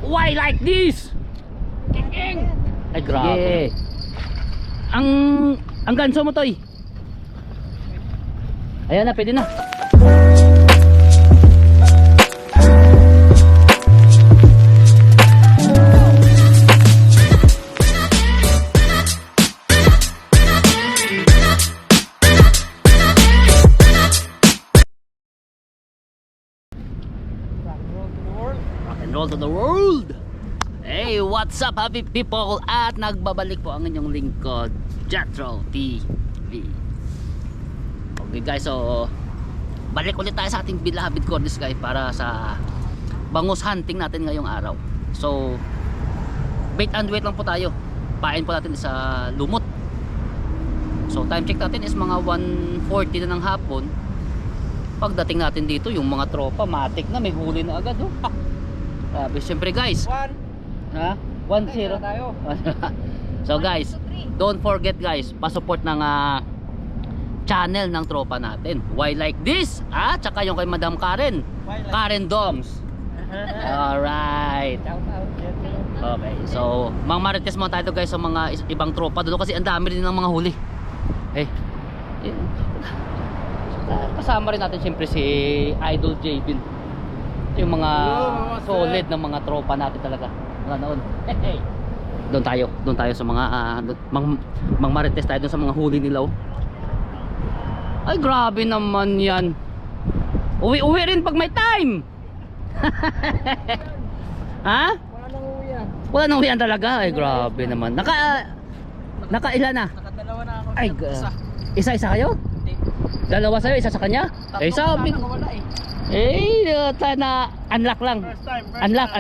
Why like this? King. Ay grabe. Ang ganso mo toy. Ayan na, pwede na. Roll to the world. Hey, what's up happy people? At nagbabalik po ang inyong lingkod, Jethro TV. Okay guys, so balik ulit tayo sa ating beloved Cornish guys para sa bangus hunting natin ngayong araw. So bait and wait lang po tayo. Pain po natin sa lumot. So time check natin is mga 1:40 na ng hapon. Pagdating natin dito, yung mga tropa matik na, may huli na agad oh. Sabi, siyempre guys, 1-0 tayo. So guys, don't forget guys, pasupport ng channel ng tropa natin. Why like this? Tsaka yung kay Madam Karen, Karen Doms. Alright. Okay, so mang marites mo tayo guys sa mga ibang tropa doon kasi ang dami rin ng mga huli. Hey, kasama rin natin siyempre si Idol Jbin. Yung mga solid ng mga tropa natin talaga mga noon. Hey. Doon tayo sa mga mang marites tayo doon sa mga huli nila oh. Ay grabe naman yan. Uwi rin pag may time. Ha? Wala nang uwian talaga. Ay grabe naman. Naka ilan na? Nakadalawa na ako. Ay isa kayo? Dalawa sa'yo, isa sa kanya? Ay sabi na unlock lang. Unlock.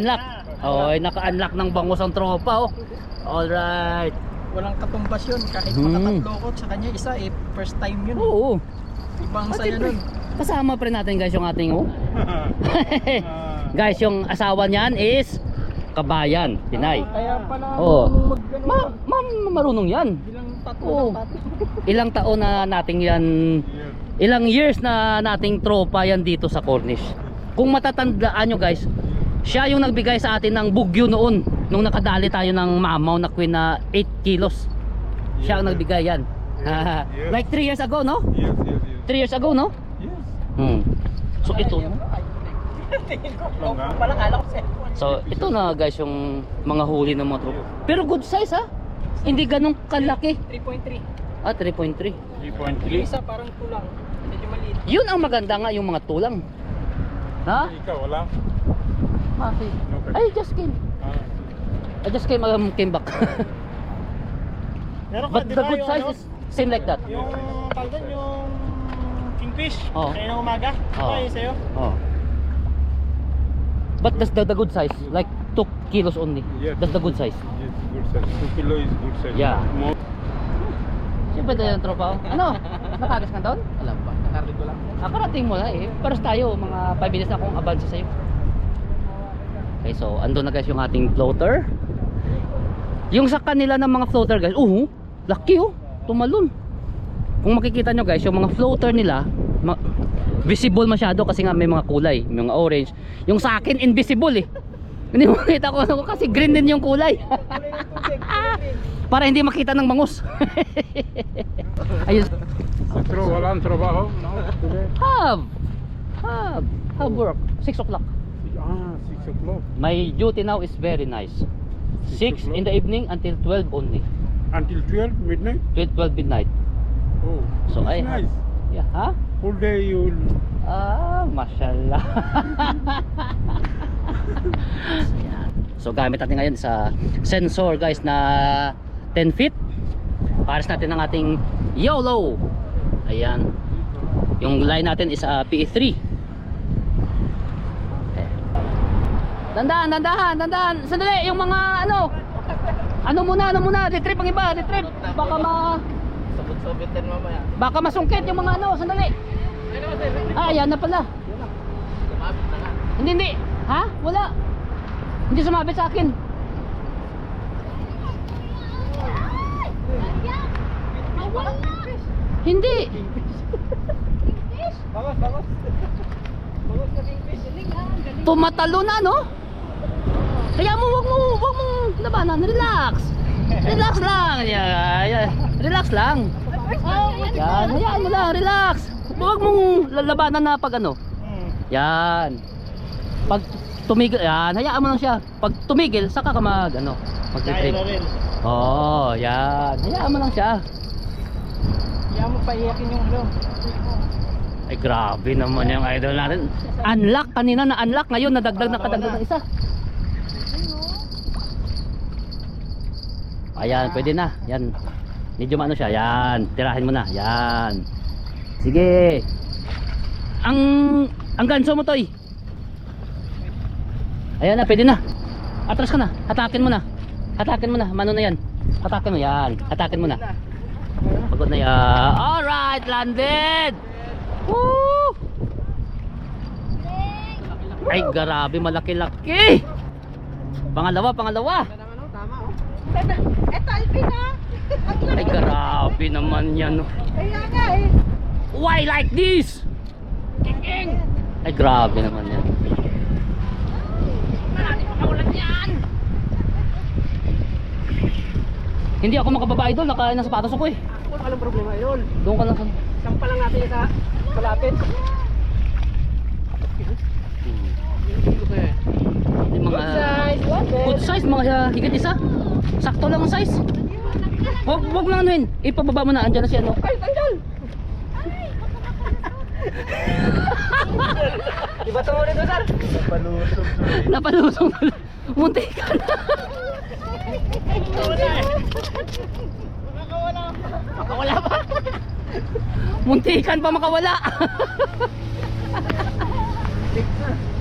Oy, naka-unlock ng bangus ang tropa oh. Alright. Walang katumbas yun kahit makatatlo ko sa kanya isa first time yun. Oo. Ibang saya nun. Kasama pa rin natin guys yung ating guys, yung asawa niyan is kabayan, Pinay. Kaya pala marunong yan. Bilang tato. Ilang taon na nating yan, ilang years na nating tropa yan dito sa Cornish. Kung matatandaan nyo guys, siya yung nagbigay sa atin ng bugyo noon nung nakadali tayo ng mamaw na queen na 8 kilos. Siya ang nagbigay yan. Like 3 years ago, no? Yes. 3 years ago, no? Yes. So ito. Tingin ko palang alak ko cellphone. So ito na guys yung mga huli ng mga tropa. Pero good size ha. Hindi ganun kalaki. 3.3. 3.3. 3.3. Isa parang tulang. Medyo maliit. Yun ang maganda nga, yung mga tulang. Ha? Ikaw wala? Maki. Okay. I just came back. But the good size is same like that. Yung tawag yung kingfish. Oo. Kaya na umaga. Oo. Okay sa'yo. Oh. But that's the good size, like 2 kilos only. Yes. That's the good size. Yes, good size. 2 kilo is good size. Yeah. More. Siyempre tayo ng tropa. Ano? Nakagas ka doon? Wala pa. Nakarinig ko lang. Nakarating mo na eh. Paros tayo, mga 5 minutes na akong advance sa'yo. Okay, so andun na guys yung ating floater. Yung sa kanila ng mga floater guys, laki oh, tumalon. Kung makikita nyo guys, yung mga floater nila visible masyado kasi nga may mga kulay, may mga orange. Yung sa akin invisible eh. Hindi mo makita ko kasi green din yung kulay. Para hindi makita ng bangus. Ayun. Pero walang trabaho? No? Today? Have work 6 o'clock. 6 o'clock. My duty now is very nice. 6 in the evening until 12 only. Until 12 midnight? 12 midnight. Oh, So it's I nice. Yeah, ha? Full day you will... Mashallah. So gamit natin ngayon sa sensor guys na 10 feet. Pares natin ng ating YOLO. Ayan. Yung line natin is PE3. Dandahan. Sandali, yung mga ano muna, retrieve ang iba, retrieve. Sabit-sabitin mamaya. Baka masungkit yung mga sandali. Ayan na pala. Sumabit na nga. Hindi. Ha? Wala. Hindi sumabit sa akin. Hindi. Bawas. Bawas na kingfish. Tumatalo na, no? Kaya mo Labanan, relax. Relax lang. Yan. Relax lang. Yan, hayaan mo lang, relax. Huwag mong lalabanan na pag ano. Yan. Pag tumigil, yan, hayaan mo lang siya. Pag tumigil, saka ka mag-retrieve. Oo, yan. Hayaan mo lang siya. Kaya mo paiyakin yung ulo. Ay, grabe naman yung idol natin. Unlock, kanina na-unlock. Ngayon, nadagdag na kadagdag ng isa. Ayan, pwede na. Yan. Medyo ano siya. Yan. Tirahin mo na. Yan. Sige. Ang ganso mo, Toy. Ayan na, pwede na. Atras ka na. Hatakin mo na. Hatakin mo na. Mano na yan. Hatakin mo. Yan. Hatakin mo na. Pagod na yan. Alright, landed. Woo! Ay, grabe. Malaki-laki. Pangalawa. Eto, Alvin ha? Ay, grabe naman yan. Kaya nga eh. Why like this? Ay, grabe naman yan. Hindi ako makababa idol, nakain ng sapatos ako eh. Walang problema yun. Doon ka lang. Sampa lang natin sa malapit. Yung mga good size, mga higit isa. Sakto lang ang size. Wag lang anuhin. Ipababa mo na, andyan na si ano. Ay, tandal! Iba ito mo rin, sir? Napalusong. Munti ka na. Makawala pa. Muntikan pa makawala.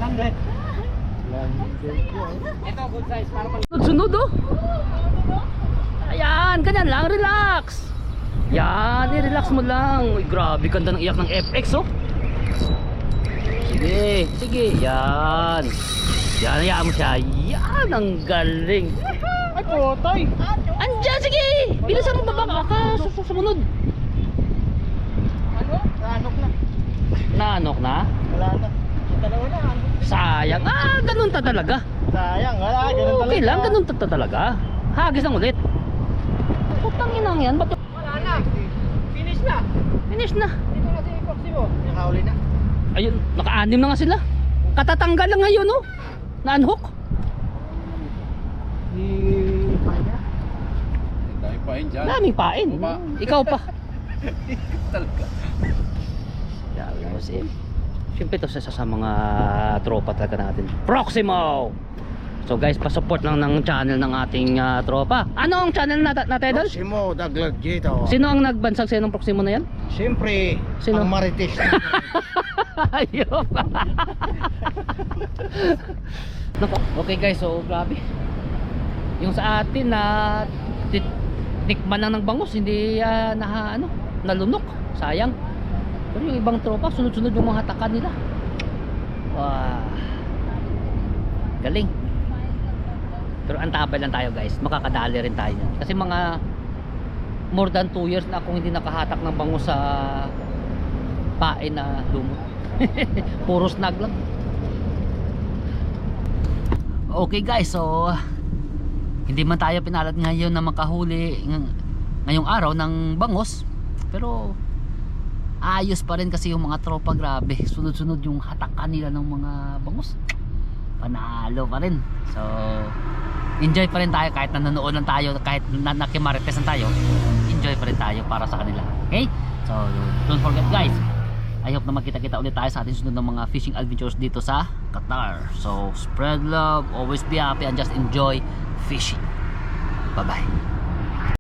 Landed. Ito, good size. Para pang... Sunod oh. Ayan, ganyan lang, relax. Yan, i-relax mo lang. Uy, grabe, ganda ng iyak ng FX oh. Sige, yan. Yan, hayaan mo siya. Yan, ang galing. Ay, potay! Andyan, sige. Bilisan mo baba ka sa sumunod. Ano? Nanok na. Naanok na? Wala na. Yung dalawa na. Sayang. Ganun ta talaga. Sayang, wala. Ganun talaga. Okay lang, ganun ta talaga. Hagis lang ulit. Putang inang yan. Ba't Wala na. Finish na. finish na? Dito na si Foxy mo. Nakahuli na. Ayun, naka-anim na nga sila. Katatanggal lang ngayon oh. Na-unhook. Paya. Dahil pa yun dyan. Daming pain. Baba. Ikaw pa. Talaga. Yan, kasi siyempre ito sa mga tropa talaga natin. Proximo! So guys, pa-support lang ng channel ng ating tropa. Ano ang channel natin doon? Proximo Daglag dito. Sino ang nagbansag sa'yo ng Proximo na yan? Siyempre, Sino? ang Marites. Ayop. Nako, okay guys, so grabe. Yung sa atin na tikman lang ng bangus, hindi nalunok. Sayang. Pero yung ibang tropa, sunod-sunod yung mga hatakan nila. Wow. Galing. Pero antabay lang tayo guys, makakadali rin tayo yan. Kasi mga more than 2 years na akong hindi nakahatak ng bangus sa pain na lumot. Puro snag lang. Okay guys, so hindi man tayo pinalad ngayon na makahuli ngayong araw ng bangus, pero ayos pa rin kasi yung mga tropa, grabe, sunod-sunod yung hatakan nila ng mga bangus. Panalo pa rin. So enjoy pa rin tayo kahit nanonood lang tayo, kahit nakimarites lang tayo, enjoy pa rin tayo para sa kanila. Okay? So don't forget guys, I hope na magkita-kita ulit tayo sa ating sunod ng mga fishing adventures dito sa Qatar. So spread love, always be happy, and just enjoy fishing. Bye bye.